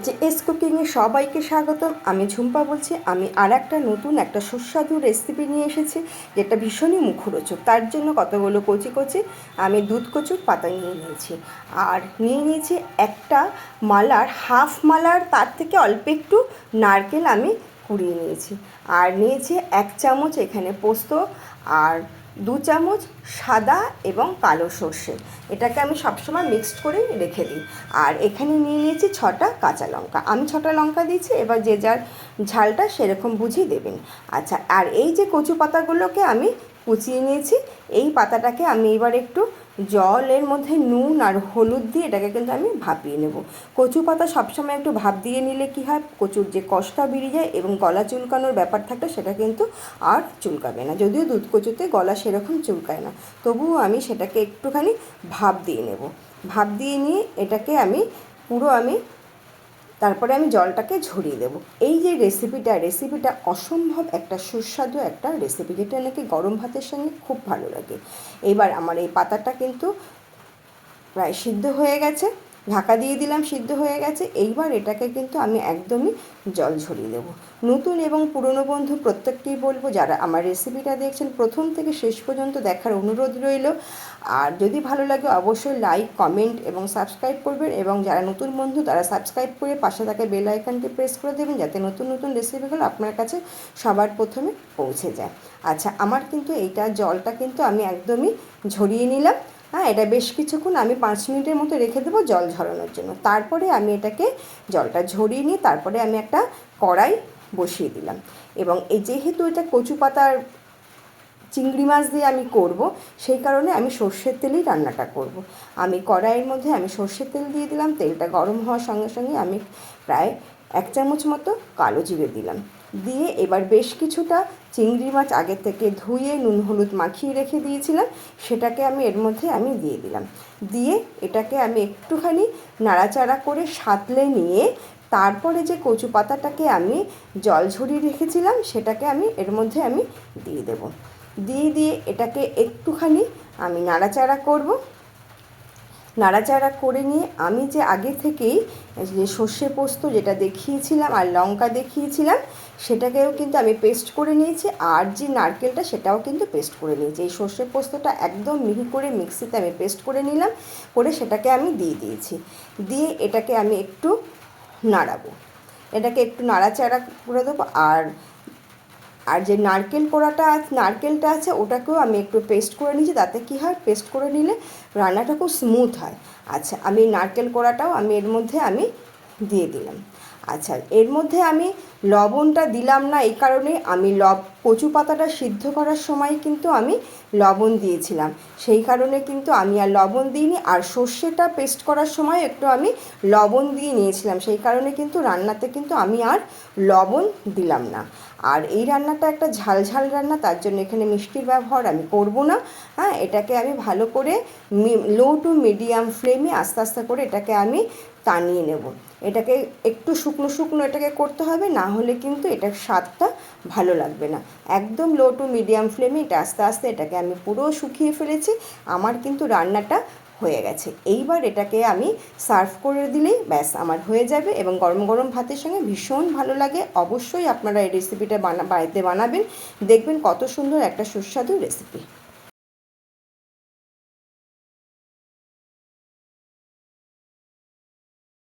যে এস কুকিংয়ে সবাইকে স্বাগতম। আমি ঝুম্পা বলছি। আমি আর একটা নতুন একটা সুস্বাদু রেসিপি নিয়ে এসেছি, যেটা ভীষণই মুখরোচক। তার জন্য কতগুলো কচি কচি আমি দুধ কচুর পাতা নিয়ে নিয়েছি, আর নিয়ে নিয়েছি একটা মালার, হাফ মালার তার থেকে অল্প একটু নারকেল আমি কুড়িয়ে নিয়েছি, আর নিয়েছি 1 চামচ এখানে পোস্ত, আর 2 চামচ সাদা এবং কালো সর্ষে। এটাকে আমি সবসময় মিক্সড করে রেখে দিই। আর এখানে নিয়ে নিয়েছি 6টা কাঁচা লঙ্কা। আমি 6টা লঙ্কা দিয়েছি, এবার যে যার ঝালটা সেরকম বুঝিয়ে দেবেন। আচ্ছা, আর এই যে কচু পাতাগুলোকে আমি কুচিয়ে নিয়েছি, এই পাতাটাকে আমি এবার একটু জলের মধ্যে নুন আর হলুদ দিয়ে এটাকে কিন্তু আমি ভাপিয়ে নেব। কচু পাতা সবসময় একটু ভাপ দিয়ে নিলে কি হয়, কচুর যে কষটা বেরিয়ে যায় এবং গলা চুলকানোর ব্যাপার থাকে সেটা কিন্তু আর চুলকাবে না। যদিও দুধ কচুতে গলা সেরকম চুলকায় না, তবুও আমি সেটাকে একটুখানি ভাপ দিয়ে নেব। ভাপ দিয়ে নিয়ে এটাকে আমি তারপরে আমি জলটাকে ঝরিয়ে দেবো। এই যে রেসিপিটা অসম্ভব একটা সুস্বাদু একটা রেসিপি, যেটা নাকি গরম ভাতের সঙ্গে খুব ভালো লাগে। এবার আমার এই পাতাটা কিন্তু প্রায় সিদ্ধ হয়ে গেছে, ঢাকা দিয়ে দিলাম, সিদ্ধ হয়ে গেছে। এইবার এটাকে কিন্তু আমি একদমই জল ঝরিয়ে দেবো। নতুন এবং পুরনো বন্ধু প্রত্যেককেই বলবো, যারা আমার রেসিপিটা দেখছেন প্রথম থেকে শেষ পর্যন্ত দেখার অনুরোধ রইল। আর যদি ভালো লাগে অবশ্যই লাইক, কমেন্ট এবং সাবস্ক্রাইব করবেন, এবং যারা নতুন বন্ধু তারা সাবস্ক্রাইব করে পাশে থাকা বেল আইকনটি প্রেস করে দেবেন, যাতে নতুন নতুন রেসিপিগুলো আপনার কাছে সবার প্রথমে পৌঁছে যায়। আচ্ছা, আমার কিন্তু এইটা জলটা কিন্তু আমি একদমই ঝরিয়ে নিলাম। হ্যাঁ, এটা বেশ কিছুক্ষণ আমি 5 মিনিটের মতো রেখে দেবো জল ঝরানোর জন্য। তারপরে আমি এটাকে জলটা ঝরিয়ে নিয়ে তারপরে আমি একটা কড়াই বসিয়ে দিলাম। এবং যেহেতু এটা কচু পাতার চিংড়ি মাছ দিয়ে আমি করব, সেই কারণে আমি সর্ষের তেলেই রান্নাটা করব। আমি কড়াইয়ের মধ্যে আমি সর্ষের তেল দিয়ে দিলাম। তেলটা গরম হওয়ার সঙ্গে সঙ্গে আমি প্রায় 1 চামচ মতো কালো জিরে দিলাম। দিয়ে এবার বেশ কিছুটা চিংড়ি মাছ আগে থেকে ধুয়ে নুন হলুদ মাখিয়ে রেখে দিয়েছিলাম, সেটাকে আমি এর মধ্যে আমি দিয়ে দিলাম। দিয়ে এটাকে আমি একটুখানি নাড়াচাড়া করে সাঁতলে নিয়ে তারপরে যে কচু পাতাটাকে আমি জল ঝরিয়ে রেখেছিলাম সেটাকে আমি এর মধ্যে আমি দিয়ে দেবো। দিয়ে এটাকে একটুখানি আমি নাড়াচাড়া করব। নাড়াচাড়া করে নিয়ে আমি যে আগে থেকেই যে সর্ষে পোস্ত যেটা দেখিয়েছিলাম আর লঙ্কা দেখিয়েছিলাম, সেটাকেও কিন্তু আমি পেস্ট করে নিয়েছি। আর যে নারকেলটা সেটাও কিন্তু পেস্ট করে নিয়েছি। এই সর্ষে পোস্তটা একদম মিহি করে মিক্সিতে আমি পেস্ট করে নিলাম, করে সেটাকে আমি দিয়ে দিয়েছি। দিয়ে এটাকে আমি একটু নাড়াবো, এটাকে একটু নাড়াচাড়া করে দেবো। আর যে নারকেলটা আছে ওটাকেও আমি একটু পেস্ট করে নিয়েছি। তাতে কি হয়, পেস্ট করে নিলে রান্নাটা খুব স্মুথ হয়। আচ্ছা, আমি নারকেল কোড়াটাও আমি এর মধ্যে আমি দিয়ে দিলাম। আচ্ছা, এর মধ্যে আমি লবণটা দিলাম না এই কারণে, আমি কচু পাতাটা সিদ্ধ করার সময় কিন্তু আমি লবণ দিয়েছিলাম, সেই কারণে কিন্তু আমি আর লবণ দিইনি। আর সর্ষেটা পেস্ট করার সময় একটু আমি লবণ দিয়ে নিয়েছিলাম, সেই কারণে কিন্তু রান্নাতে কিন্তু আমি আর লবণ দিলাম না। আর এই রান্নাটা একটা ঝাল ঝাল রান্না, তার জন্য এখানে মিষ্টির ব্যবহার আমি করব না। হ্যাঁ, এটাকে আমি ভালো করে লো টু মিডিয়াম ফ্লেমে আস্তে আস্তে করে এটাকে আমি টানিয়ে নেব। এটাকে একটু শুকনো শুকনো এটাকে করতে হবে, না হলে কিন্তু এটার স্বাদটা ভালো লাগবে না। একদম লো টু মিডিয়াম ফ্লেমে এটা আস্তে আস্তে এটাকে আমি পুরো শুকিয়ে ফেলেছি। আমার কিন্তু রান্নাটা হয়ে গেছে। এইবার এটাকে আমি সার্ভ করে দিলেই ব্যাস আমার হয়ে যাবে, এবং গরম গরম ভাতের সঙ্গে ভীষণ ভালো লাগে। অবশ্যই আপনারা এই রেসিপিটা বাড়িতে বানাবেন, দেখবেন কত সুন্দর একটা সুস্বাদু রেসিপি।